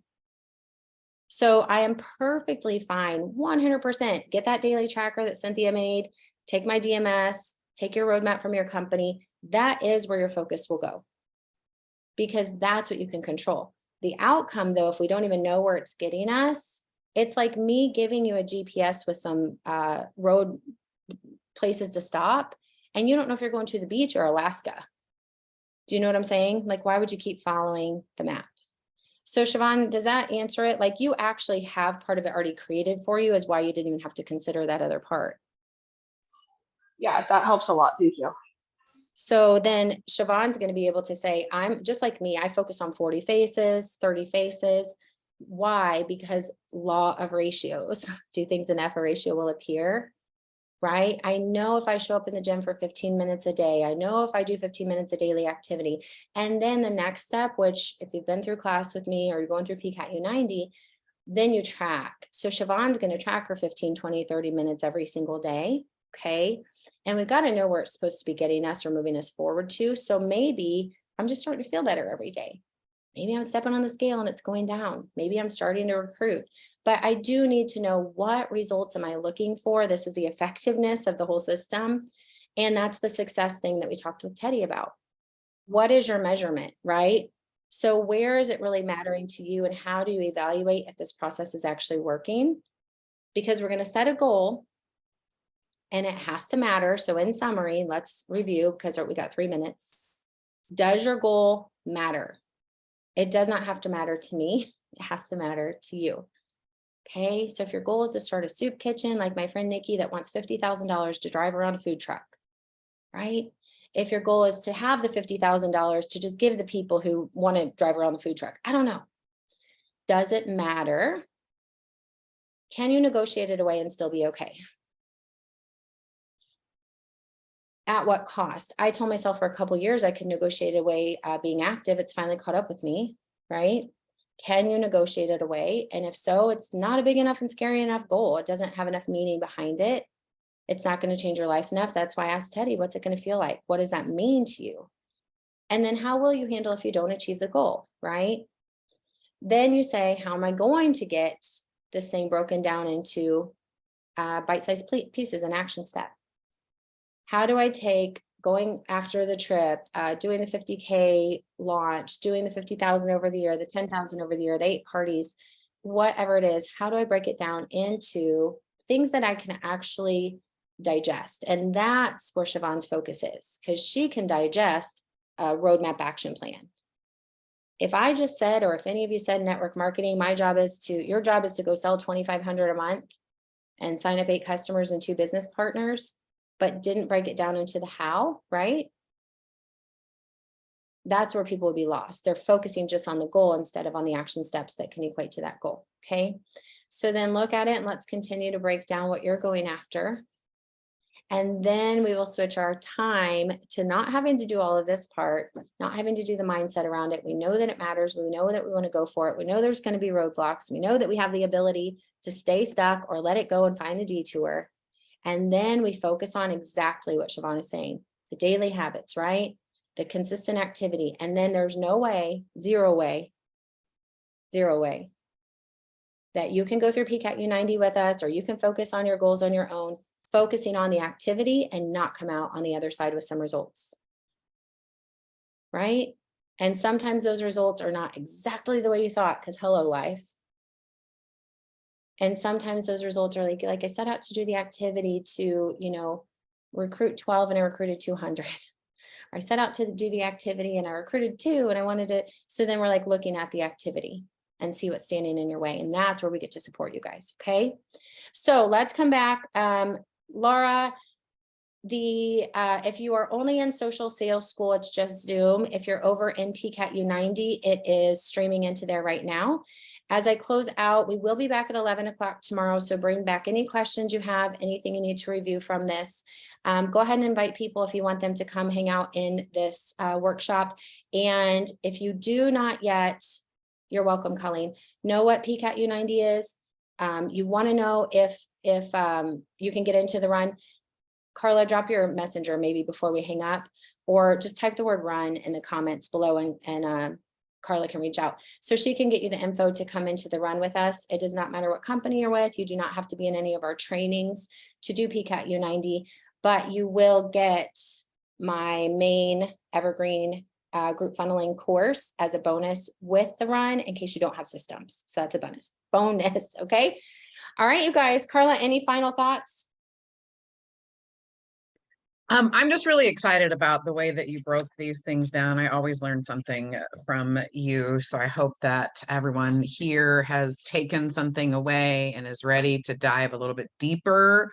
So I am perfectly fine, 100%. Get that daily tracker that Cynthia made, take my DMS, take your roadmap from your company. That is where your focus will go, because that's what you can control. The outcome, though, if we don't even know where it's getting us, it's like me giving you a GPS with some road places to stop, and you don't know if you're going to the beach or Alaska. Do you know what I'm saying? Like, why would you keep following the map? So Siobhan, does that answer it? Like, you actually have part of it already created for you, is why you didn't even have to consider that other part. Yeah, that helps a lot. Thank you. So then Siobhan's going to be able to say, I'm just like me. I focus on 40 faces, 30 faces. Why? Because law of ratios, do things in F, a ratio will appear, right? I know if I show up in the gym for 15 minutes a day, I know if I do 15 minutes of daily activity. And then the next step, which if you've been through class with me or you're going through PCAT U90, then you track. So Siobhan's going to track her 15, 20, 30 minutes every single day. Okay. And we've got to know where it's supposed to be getting us or moving us forward to. So maybe I'm just starting to feel better every day. Maybe I'm stepping on the scale and it's going down. Maybe I'm starting to recruit, but I do need to know what results am I looking for. This is the effectiveness of the whole system. And that's the success thing that we talked with Teddy about. What is your measurement, right? So where is it really mattering to you, and how do you evaluate if this process is actually working? Because we're going to set a goal and it has to matter. So in summary, let's review, because we got 3 minutes. Does your goal matter? It does not have to matter to me. It has to matter to you. Okay. So if your goal is to start a soup kitchen, like my friend Nikki that wants $50,000 to drive around a food truck, right? If your goal is to have the $50,000 to just give the people who want to drive around the food truck, I don't know. Does it matter? Can you negotiate it away and still be okay? At what cost? I told myself for a couple of years I could negotiate away being active. It's finally caught up with me, right? Can you negotiate it away? And if so, it's not a big enough and scary enough goal. It doesn't have enough meaning behind it. It's not going to change your life enough. That's why I asked Teddy, what's it going to feel like? What does that mean to you? And then how will you handle if you don't achieve the goal, right? Then you say, how am I going to get this thing broken down into bite-sized pieces and action step? How do I take going after the trip, doing the 50K launch, doing the 50,000 over the year, the 10,000 over the year, the 8 parties, whatever it is, how do I break it down into things that I can actually digest? And that's where Siobhan's focus is, because she can digest a roadmap action plan. If I just said, or if any of you said network marketing, your job is to go sell 2,500 a month and sign up 8 customers and 2 business partners, but didn't break it down into the how, right? That's where people will be lost. They're focusing just on the goal instead of on the action steps that can equate to that goal, okay? So then look at it and let's continue to break down what you're going after. And then we will switch our time to not having to do all of this part, not having to do the mindset around it. We know that it matters. We know that we want to go for it. We know there's going to be roadblocks. We know that we have the ability to stay stuck or let it go and find a detour. And then we focus on exactly what Siobhan is saying, the daily habits, right? The consistent activity. And then there's no way, zero way that you can go through PCAT U90 with us, or you can focus on your goals on your own, focusing on the activity and not come out on the other side with some results, right? And sometimes those results are not exactly the way you thought, because hello, life. And sometimes those results are like I set out to do the activity to, recruit 12 and I recruited 200. I set out to do the activity and I recruited 2 and I wanted to. So then we're like looking at the activity and see what's standing in your way. And that's where we get to support you guys. Okay. So let's come back. Laura, if you are only in social sales school, it's just Zoom. If you're over in PCAT U90, it is streaming into there right now. As I close out, we will be back at 11 o'clock tomorrow. So bring back any questions you have, anything you need to review from this. Go ahead and invite people if you want them to come hang out in this workshop. And if you do not yet, you're welcome, Colleen, know what PCAT U90 is. You want to know if you can get into the run. Carla, drop your messenger maybe before we hang up, or just type the word run in the comments below, and Carla can reach out. So she can get you the info to come into the run with us. It does not matter what company you're with. You do not have to be in any of our trainings to do PCAT U90, but you will get my main evergreen group funneling course as a bonus with the run in case you don't have systems. So that's a bonus, okay? All right, you guys. Carla, any final thoughts? I'm just really excited about the way that you broke these things down. I always learn something from you. So I hope that everyone here has taken something away and is ready to dive a little bit deeper.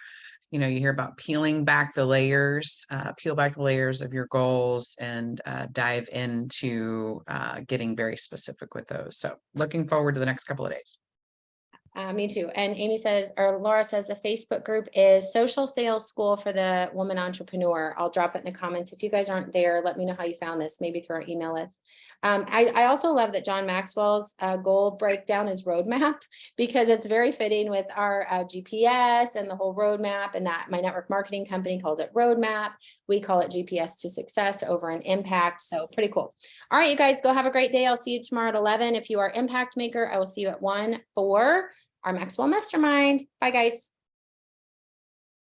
You know, you hear about peeling back the layers, peel back the layers of your goals and dive into getting very specific with those. So looking forward to the next couple of days. Me too. And Amy says, or Laura says, the Facebook group is Social Sales School for the Woman Entrepreneur. I'll drop it in the comments. If you guys aren't there, let me know how you found this, maybe through our email list. I also love that John Maxwell's goal breakdown is roadmap, because it's very fitting with our GPS and the whole roadmap, and that my network marketing company calls it roadmap. We call it GPS to success over an impact. So pretty cool. All right, you guys, go have a great day. I'll see you tomorrow at 11. If you are impact maker, I will see you at 1 for our Maxwell Mastermind. Bye, guys.